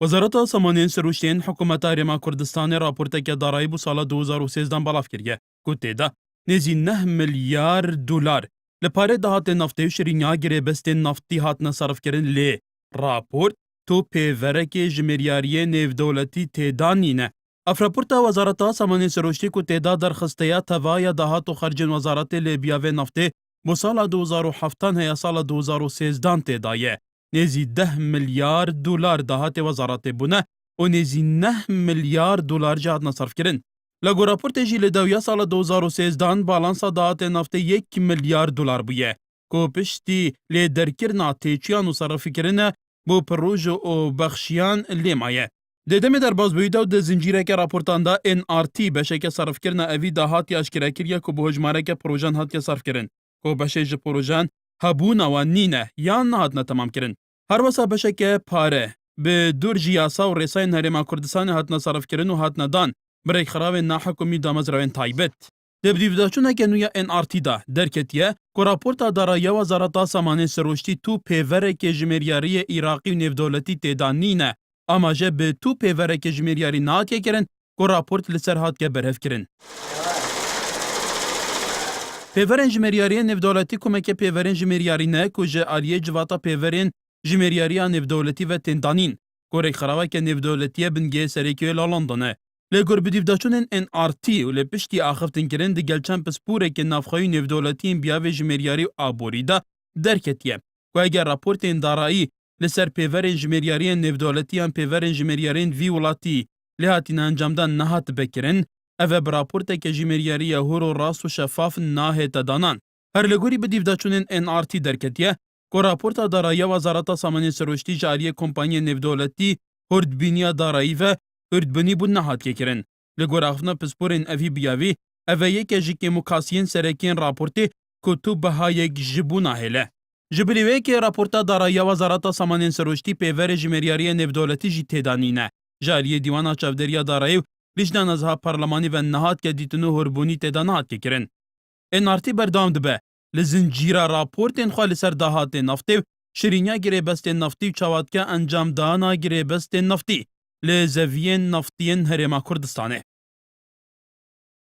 وزارت سامانین سروشتین حکومت هرما کردستان راپورتک دارایی بو سال 2013 بلاف کریه که تیدا نزی 9 میلیارد دلار لپاره دهات نفتی و شرینیا گره بست نفتی هات نصرف کرن لی راپورت تو پیورک جمریاری نیو دولتی تیدا نینه. افراپورتا وزارت سامانین سروشتی که تیدا درخستیا توای دهات و خرج وزارت لیبیا و نفتی بو سال 2007 هیا سال 2013 تیدایه. نزی 10 میلیارد دلار دهات وزارت بونه و نزی 9 میلیارد دلار جهات نصرف کرن. لگو راپورت جی لدویا سال 2013 بالانسا دهات نفت 1 میلیارد دلار بویه که پشتی لی درکرنا تیچیان و صرفی کرنه بو پروژ و بخشیان لیمایه. دیدمی در باز بویده و ده زنجیره که راپورتان دا NRT بشه که صرف کرنه اوی دهاتی اشکره کریه که بو هجماره که پروژان هات که صرف کرن که بشه جه پروژان هبونه و نینه یا نهات نتمام کرن. هر وسا بشه که پاره به دور جیاسا و ریسای هرما کردستان هات نصرف کرن و هات ندان برای خراب ناحکمی دامز روین تایبت. دبدیوداچونه که نویا NRT دا درکتیه که راپورتا دارایی وزارت سامانین سروشتی تو پیورک جمریاری عراقی و نیودولتی تیدانینه اما جه به تو پیورک جمریاری نهات کرن که راپورت لسر هات که برهف کرن. پیورن جمریاری نیودولتی کمک پیورن جمریاری نه که جه آلیه جواتا پیورن جمریاری نیودولتی و تیدانین که ری خرابه که نیودولتی بنگه سریکیو لالندانه. لگور بدیوداچونن NRT و لپشتی آخفتن کرن دی گلچن پسپوره که نافخوی نیودولتین بیاوی جمریاری آبوری دا درکتیه. که اگر راپورتین دارایی لسر پیورین جمریاری نیودولتیان پیورین جمریارین وی ولاتی لحاتین انجامدان نهات بکرن اوه براپورته که جمریاری هور و راست و شفاف ناهی تدانان. هر لگوری بدیوداچونن NRT درکتیه که راپورتا دارایی وزارت سامانین سروشتی جاری کمپانی نیودولتی هردبینیا دارایی و اردبنی بو نهات که کرن. لگور اخفنا پسپورین اوی بیاوی اوه یک جیکی مکاسین سرکین راپورتی که تو بهایک جبو ناهله. جبریوه که راپورتا دارایی وزارت سامانین سروشتی پیور جمریاری نیودولتی جی تیدانینه. جاریه دیوانا چافدریا دارایی لیجنان ازها پارلمانی و نهات که دیتنو هربونی تیدانات که کرن. NRT بردام دبه لزنجیرا راپورتین خوالی سر دهات نفتی شرینیا گره بست نفتی چاوات که انجام دانا گره بست نفتی لزوین نفتین هرما کردستانه.